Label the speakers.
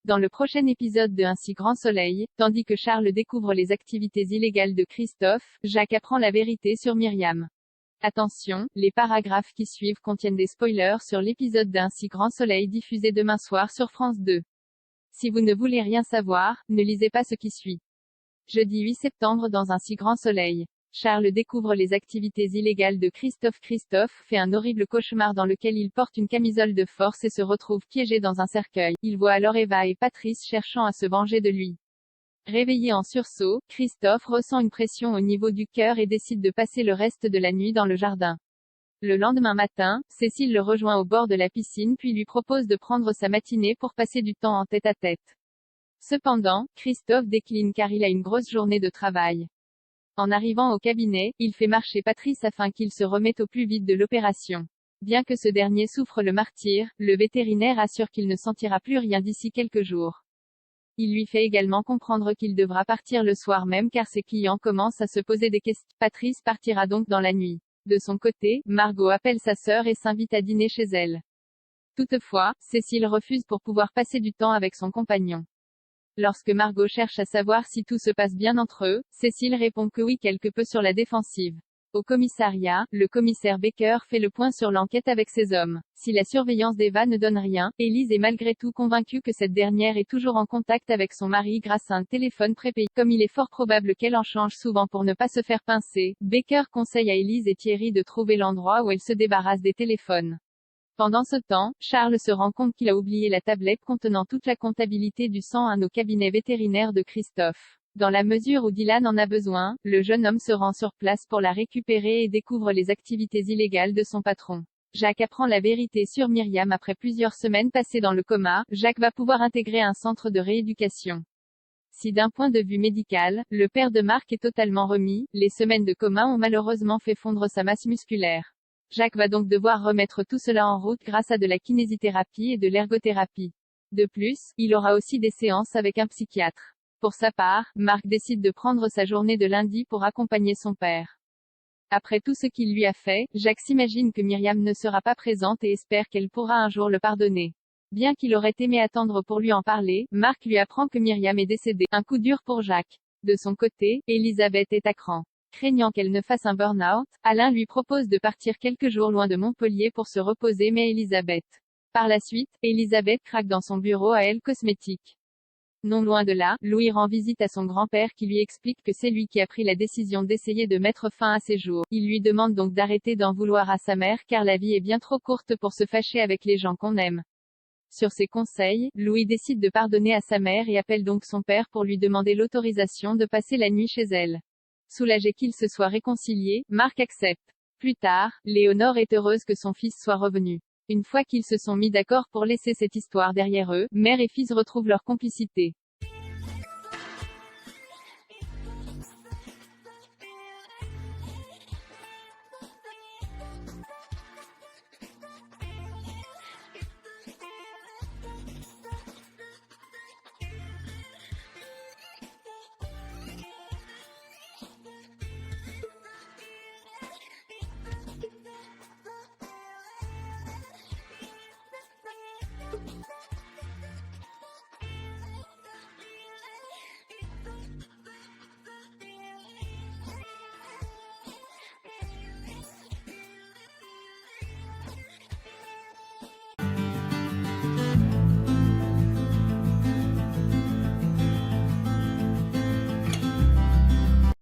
Speaker 1: Dans le prochain épisode de Un si grand soleil, tandis que Charles découvre les activités illégales de Christophe, Jacques apprend la vérité sur Myriam. Attention, les paragraphes qui suivent contiennent des spoilers sur l'épisode d'Un si grand soleil diffusé demain soir sur France 2. Si vous ne voulez rien savoir, ne lisez pas ce qui suit. Jeudi 8 septembre dans Un si grand soleil. Charles découvre les activités illégales de Christophe. Christophe fait un horrible cauchemar dans lequel il porte une camisole de force et se retrouve piégé dans un cercueil. Il voit alors Eva et Patrice cherchant à se venger de lui. Réveillé en sursaut, Christophe ressent une pression au niveau du cœur et décide de passer le reste de la nuit dans le jardin. Le lendemain matin, Cécile le rejoint au bord de la piscine puis lui propose de prendre sa matinée pour passer du temps en tête-à-tête. Cependant, Christophe décline car il a une grosse journée de travail. En arrivant au cabinet, il fait marcher Patrice afin qu'il se remette au plus vite de l'opération. Bien que ce dernier souffre le martyre, le vétérinaire assure qu'il ne sentira plus rien d'ici quelques jours. Il lui fait également comprendre qu'il devra partir le soir même car ses clients commencent à se poser des questions. Patrice partira donc dans la nuit. De son côté, Margot appelle sa sœur et s'invite à dîner chez elle. Toutefois, Cécile refuse pour pouvoir passer du temps avec son compagnon. Lorsque Margot cherche à savoir si tout se passe bien entre eux, Cécile répond que oui, quelque peu sur la défensive. Au commissariat, le commissaire Baker fait le point sur l'enquête avec ses hommes. Si la surveillance d'Eva ne donne rien, Élise est malgré tout convaincue que cette dernière est toujours en contact avec son mari grâce à un téléphone prépayé. Comme il est fort probable qu'elle en change souvent pour ne pas se faire pincer, Baker conseille à Élise et Thierry de trouver l'endroit où elle se débarrasse des téléphones. Pendant ce temps, Charles se rend compte qu'il a oublié la tablette contenant toute la comptabilité du sang au cabinet vétérinaire de Christophe. Dans la mesure où Dylan en a besoin, le jeune homme se rend sur place pour la récupérer et découvre les activités illégales de son patron. Jacques apprend la vérité sur Myriam après plusieurs semaines passées dans le coma. Jacques va pouvoir intégrer un centre de rééducation. Si d'un point de vue médical, le père de Marc est totalement remis, les semaines de coma ont malheureusement fait fondre sa masse musculaire. Jacques va donc devoir remettre tout cela en route grâce à de la kinésithérapie et de l'ergothérapie. De plus, il aura aussi des séances avec un psychiatre. Pour sa part, Marc décide de prendre sa journée de lundi pour accompagner son père. Après tout ce qu'il lui a fait, Jacques s'imagine que Myriam ne sera pas présente et espère qu'elle pourra un jour le pardonner. Bien qu'il aurait aimé attendre pour lui en parler, Marc lui apprend que Myriam est décédée. Un coup dur pour Jacques. De son côté, Elisabeth est à cran. Craignant qu'elle ne fasse un burn-out, Alain lui propose de partir quelques jours loin de Montpellier pour se reposer mais Elisabeth. Par la suite, Elisabeth craque dans son bureau à Elle Cosmétique. Non loin de là, Louis rend visite à son grand-père qui lui explique que c'est lui qui a pris la décision d'essayer de mettre fin à ses jours. Il lui demande donc d'arrêter d'en vouloir à sa mère car la vie est bien trop courte pour se fâcher avec les gens qu'on aime. Sur ses conseils, Louis décide de pardonner à sa mère et appelle donc son père pour lui demander l'autorisation de passer la nuit chez elle. Soulagé qu'ils se soient réconciliés, Marc accepte. Plus tard, Léonore est heureuse que son fils soit revenu. Une fois qu'ils se sont mis d'accord pour laisser cette histoire derrière eux, mère et fils retrouvent leur complicité.